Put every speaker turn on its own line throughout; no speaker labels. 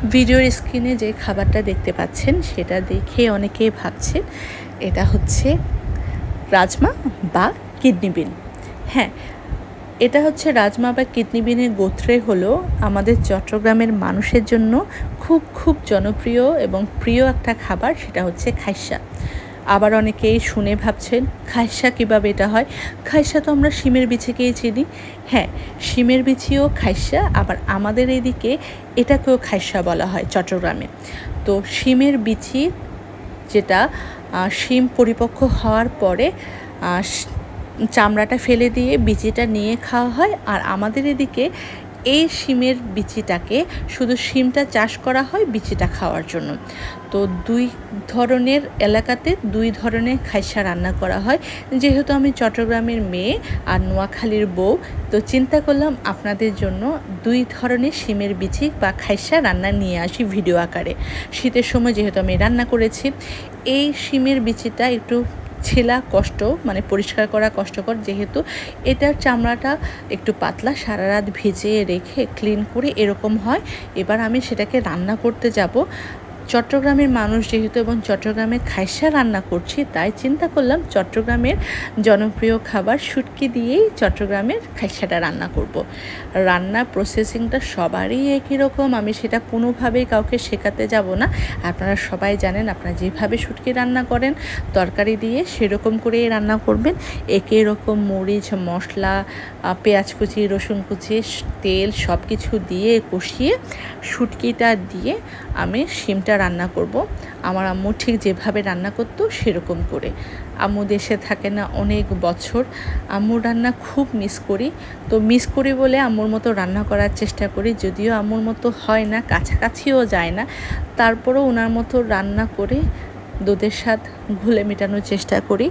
ভিডিওর স্ক্রিনে যে খাবারটা দেখতে পাচ্ছেন সেটা দেখে অনেকেই ভাবছেন এটা হচ্ছে রাজমা বা কিডনি বিন। হ্যাঁ, এটা হচ্ছে রাজমা বা কিডনি বিনের গোত্রে হলো আমাদের চট্টগ্রামের মানুষের জন্য খুব জনপ্রিয় এবং প্রিয় একটা খাবার, সেটা হচ্ছে খাইসা। আবার অনেকেই শুনে ভাবছেন খাইসা কীভাবে এটা হয়। খাইসা তো আমরা শিমের বিচিকেই চিনি। হ্যাঁ, শিমের বিচিও খাইসা, আবার আমাদের এদিকে এটাকেও খাইসা বলা হয় চট্টগ্রামে। তো শিমের বিচি যেটা শিম পরিপক্ক হওয়ার পরে চামড়াটা ফেলে দিয়ে বিচিটা নিয়ে খাওয়া হয়। আর আমাদের এদিকে এই শিমের বিচিটাকে শুধু শিমটা চাষ করা হয় বিচিটা খাওয়ার জন্য। তো দুই ধরনের এলাকাতে দুই ধরনের খাইসা রান্না করা হয়। যেহেতু আমি চট্টগ্রামের মেয়ে আর নোয়াখালীর বউ, তো চিন্তা করলাম আপনাদের জন্য দুই ধরনের শিমের বিচি বা খাইসা রান্না নিয়ে আসি ভিডিও আকারে। শীতের সময় যেহেতু আমি রান্না করেছি, এই শিমের বিচিটা একটু ছেলা কষ্ট, মানে পরিষ্কার করা কষ্টকর, যেহেতু এটার চামড়াটা একটু পাতলা। সারা রাত ভিজিয়ে রেখে ক্লিন করে এরকম হয়। এবার আমি সেটাকে রান্না করতে যাব। চট্টগ্রামের মানুষ যেহেতু এবং চট্টগ্রামে খাইসা রান্না করছি, তাই চিন্তা করলাম চট্টগ্রামের জনপ্রিয় খাবার শুটকি দিয়েই চট্টগ্রামের খাইসাটা রান্না করব। রান্না প্রসেসিংটা সবারই একই রকম, আমি সেটা কোনোভাবেই কাউকে শেখাতে যাব না। আপনারা সবাই জানেন, আপনারা যেভাবে শুটকি রান্না করেন তরকারি দিয়ে সেরকম করেই রান্না করবেন। একই রকম মরিচ, মশলা, পেঁয়াজ কুচি, রসুন কুচি, তেল সব কিছু দিয়ে কষিয়ে শুটকিটা দিয়ে আমি শিমটা রান্না করব। আমার আম্মু ঠিক যেভাবে রান্না করতো সেরকম করে। আম্মু দেশে থাকে না অনেক বছর, আম্মুর রান্না খুব মিস করি। তো মিস করি বলে আম্মুর মতো রান্না করার চেষ্টা করি, যদিও আম্মুর মতো হয় না, কাছাকাছিও যায় না। তারপরেও ওনার মতো রান্না করে দুধের স্বাদ ঘুলে মেটানোর চেষ্টা করি।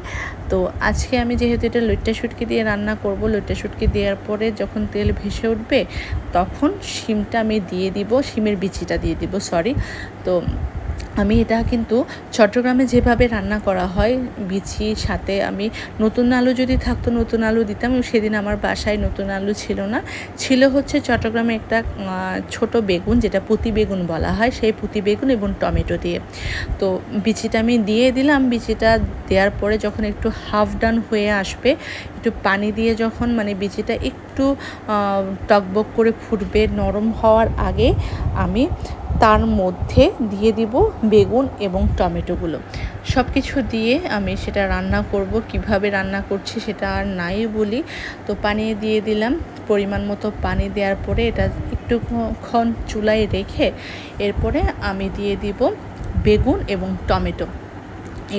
তো আজকে আমি যেহেতু এটা লইট্টা শুটকি দিয়ে রান্না করব, লইট্টা শুটকি দেওয়ার পরে যখন তেল ভেসে উঠবে তখন শিমটা আমি দিয়ে দিব, শিমের বিচিটা দিয়ে দিব, সরি। তো আমি এটা কিন্তু চট্টগ্রামে যেভাবে রান্না করা হয় বিচির সাথে, আমি নতুন আলু যদি থাকতো নতুন আলু দিতাম। সেদিন আমার বাসায় নতুন আলু ছিল না, ছিল হচ্ছে চট্টগ্রামে একটা ছোট বেগুন, যেটা পুঁতি বেগুন বলা হয়, সেই পুঁতি বেগুন এবং টমেটো দিয়ে। তো বিচিটা আমি দিয়ে দিলাম। বিচিটা দেওয়ার পরে যখন একটু হাফ ডান হয়ে আসবে, একটু পানি দিয়ে যখন মানে বিচিটা একটু টকবক করে ফুটবে, নরম হওয়ার আগে আমি তার মধ্যে দিয়ে দিব বেগুন এবং টমেটোগুলো। সব কিছু দিয়ে আমি সেটা রান্না করব। কিভাবে রান্না করছি সেটা আর নাই বলি। তো পানি দিয়ে দিলাম, পরিমাণ মতো পানি দেওয়ার পরে এটা একটুক্ষণ চুলায় রেখে এরপরে আমি দিয়ে দিব বেগুন এবং টমেটো।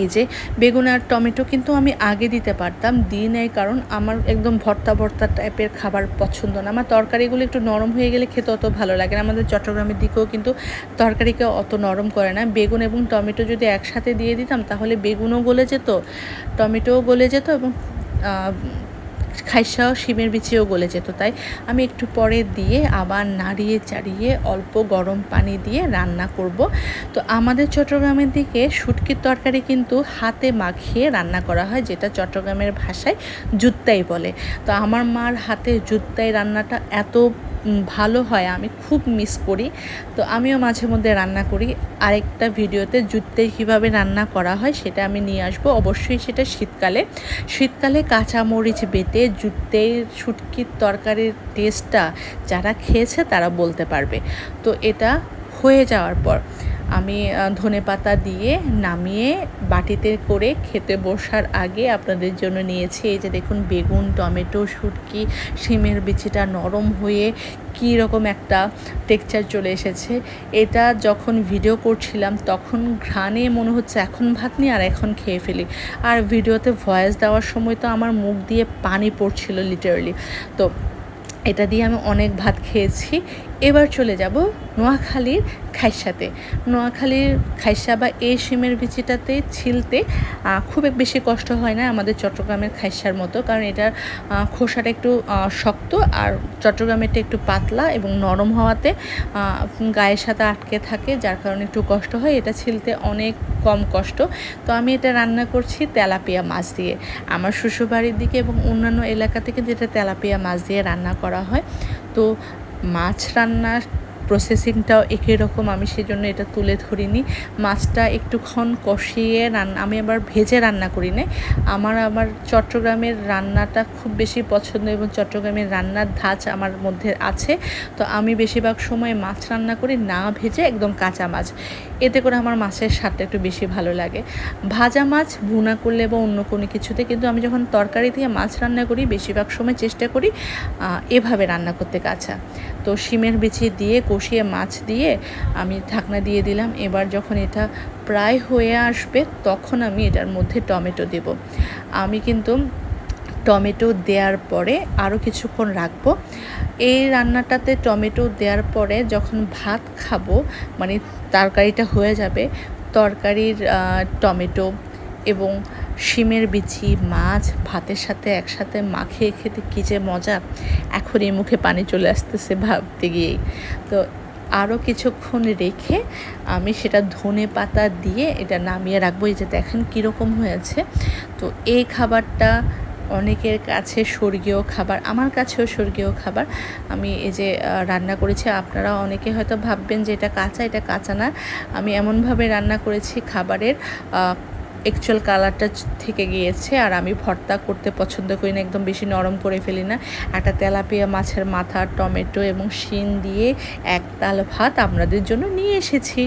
এই যে বেগুন আর টমেটো কিন্তু আমি আগে দিতে পারতাম, দিই নাই, কারণ আমার একদম ভর্তা ভর্তা টাইপের খাবার পছন্দ না। আমার তরকারিগুলো একটু নরম হয়ে গেলে খেতে অত ভালো লাগে না। আমাদের চট্টগ্রামের দিকেও কিন্তু তরকারিকে অত নরম করে না। বেগুন এবং টমেটো যদি একসাথে দিয়ে দিতাম তাহলে বেগুনও গলে যেত, টমেটোও গলে যেত এবং খাইসাও শিমের বিচিও গলে যেত। তাই আমি একটু পরে দিয়ে আবার নাড়িয়ে চাড়িয়ে অল্প গরম পানি দিয়ে রান্না করব। তো আমাদের চট্টগ্রামের দিকে শুটকির তরকারি কিন্তু হাতে মাখিয়ে রান্না করা হয়, যেটা চট্টগ্রামের ভাষায় জুত্তাই বলে। তো আমার মার হাতে জুত্তাই রান্নাটা এত ভালো হয়, আমি খুব মিস করি। তো আমিও মাঝে মধ্যে রান্না করি। আরেকটা ভিডিওতে জুত্তাই কীভাবে রান্না করা হয় সেটা আমি নিয়ে আসবো, অবশ্যই সেটা শীতকালে কাঁচামরিচ বেটে জুত্তাই শুটকির তরকারির টেস্টটা যারা খেয়েছে তারা বলতে পারবে। তো এটা হয়ে যাওয়ার পর আমি ধনেপাতা দিয়ে নামিয়ে বাটিতে করে খেতে বসার আগে আপনাদের জন্য নিয়েছি। এই যে দেখুন, বেগুন, টমেটো, শুটকি, শিমের বিচিটা নরম হয়ে কী রকম একটা টেক্সচার চলে এসেছে। এটা যখন ভিডিও করছিলাম তখন ঘ্রাণে মনে হচ্ছে এখন ভাত নিয়ে আর এখন খেয়ে ফেলি। আর ভিডিওতে ভয়েস দেওয়ার সময় তো আমার মুখ দিয়ে পানি পড়ছিল লিটারালি। তো এটা দিয়ে আমি অনেক ভাত খেয়েছি। এবার চলে যাব নোয়াখালীর খাইসাতে। নোয়াখালীর খাইসা বা এই শিমের বিচিটাতে ছিলতে খুব বেশি কষ্ট হয় না আমাদের চট্টগ্রামের খাইসার মতো, কারণ এটার খোসাটা একটু শক্ত আর চট্টগ্রামেরটা একটু পাতলা এবং নরম হওয়াতে গায়ের সাথে আটকে থাকে, যার কারণে একটু কষ্ট হয়। এটা ছিলতে অনেক কম কষ্ট। তো আমি এটা রান্না করছি তেলাপিয়া মাছ দিয়ে। আমার শ্বশুরবাড়ির দিকে এবং অন্যান্য এলাকা থেকে যেটা তেলাপিয়া মাছ দিয়ে রান্না করা হয়। তো মাছ রান্নার প্রসেসিংটাও একই রকম, আমি সেজন্য এটা তুলে ধরিনি। মাছটা একটুক্ষণ কষিয়ে আমি আবার ভেজে রান্না করি না। আমার চট্টগ্রামের রান্নাটা খুব বেশি পছন্দ এবং চট্টগ্রামের রান্নার ধাঁচ আমার মধ্যে আছে। তো আমি বেশিরভাগ সময় মাছ রান্না করি না ভেজে, একদম কাঁচা মাছ। এতে করে আমার মাছের স্বাদটা একটু বেশি ভালো লাগে। ভাজা মাছ ভুনা করলে বা অন্য কোনো কিছুতে, কিন্তু আমি যখন তরকারি দিয়ে মাছ রান্না করি বেশিরভাগ সময় চেষ্টা করি এভাবে রান্না করতে কাঁচা। তো শিমের বিচি দিয়ে কষিয়ে মাছ দিয়ে আমি ঢাকনা দিয়ে দিলাম। এবার যখন এটা প্রায় হয়ে আসবে তখন আমি এটার মধ্যে টমেটো দেব। আমি কিন্তু টমেটো দেওয়ার পরে আরও কিছুক্ষণ রাখবো। এই রান্নাটাতে টমেটো দেওয়ার পরে যখন ভাত খাবো, মানে তরকারিটা হয়ে যাবে, তরকারির টমেটো এবং শিমের বিচি মাছ ভাতের সাথে একসাথে মাখিয়ে খেতে কী যে মজা, এখনই মুখে পানি চলে আসতেছে ভাবতে গিয়েই। তো আরও কিছুক্ষণ রেখে আমি সেটা ধনে পাতা দিয়ে এটা নামিয়ে রাখবো। এই যে দেখেন কীরকম হয়েছে। তো এই খাবারটা অনেকের কাছে স্বর্গীয় খাবার, আমার কাছেও স্বর্গীয় খাবার। আমি এই যে রান্না করেছি, আপনারা অনেকে হয়তো ভাববেন যে এটা কাঁচা, এটা কাঁচা না। আমি এমনভাবে রান্না করেছি খাবারের অ্যাকচুয়াল কালারটা থেকে গিয়েছে। আর আমি ভর্তা করতে পছন্দ করি না, একদম বেশি নরম করে ফেলি না। একটা তেলাপিয়া মাছের মাথা, টমেটো এবং শিম দিয়ে এক তাল ভাত আপনাদের জন্য নিয়ে এসেছি।